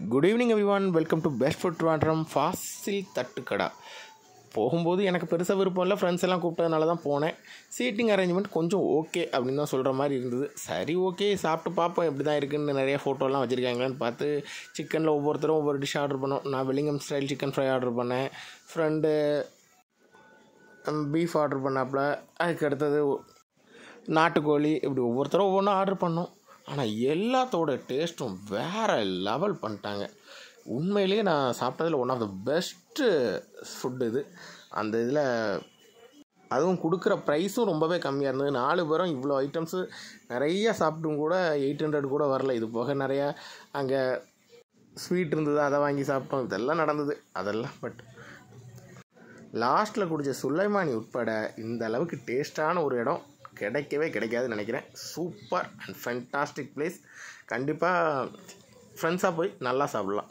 Good evening everyone, welcome to best food Trivandrum Fasil Thattukada. போகும்போது எனக்கு பெருசாக விருப்பம் இல்லை, ஃப்ரெண்ட்ஸ் எல்லாம் கூப்பிட்டதுனால தான் போனேன். சீட்டிங் அரேஞ்ச்மெண்ட் கொஞ்சம் ஓகே அப்படின்னு தான் சொல்கிற மாதிரி இருந்தது. சரி, ஓகே, சாப்பிட்டு பார்ப்போம் எப்படி தான் இருக்குதுன்னு. நிறைய ஃபோட்டோலாம் வச்சுருக்காங்களான்னு பார்த்து சிக்கனில் ஒவ்வொருத்தரும் ஒவ்வொரு டிஷ் ஆர்டர் பண்ணோம். நான் வெல்லிங்கம் ஸ்டைல் சிக்கன் ஃப்ரை ஆர்டர் பண்ணேன், ஃப்ரெண்டு பீஃப் ஆர்டர் பண்ணாப்புல, அதுக்கு அடுத்தது நாட்டுக்கோழி, இப்படி ஒவ்வொருத்தரும் ஒவ்வொன்றும் ஆர்டர் பண்ணோம். ஆனால் எல்லாத்தோட டேஸ்ட்டும் வேறு லெவல் பண்ணிட்டாங்க. உண்மையிலேயே நான் சாப்பிட்டதில் one of the best food இது. அந்த இதில் அதுவும் கொடுக்குற ப்ரைஸும் ரொம்பவே கம்மியாக இருந்தது. 4 பேரும் இவ்வளோ ஐட்டம்ஸு நிறையா சாப்பிட்டும் கூட 800 கூட வரல. இது போக நிறையா அங்கே ஸ்வீட் இருந்தது, அதை வாங்கி சாப்பிட்டோம். இதெல்லாம் நடந்தது அதெல்லாம். பட் லாஸ்ட்டில் குடித்த சுலைமானி உட்பட இந்த அளவுக்கு டேஸ்ட்டான ஒரு இடம் கிடைக்கவே கிடைக்காதுன்னு நினைக்கிறேன். Super and fantastic place. கண்டிப்பாக ஃப்ரெண்ட்ஸாக போய் நல்லா சாப்பிட்லாம்.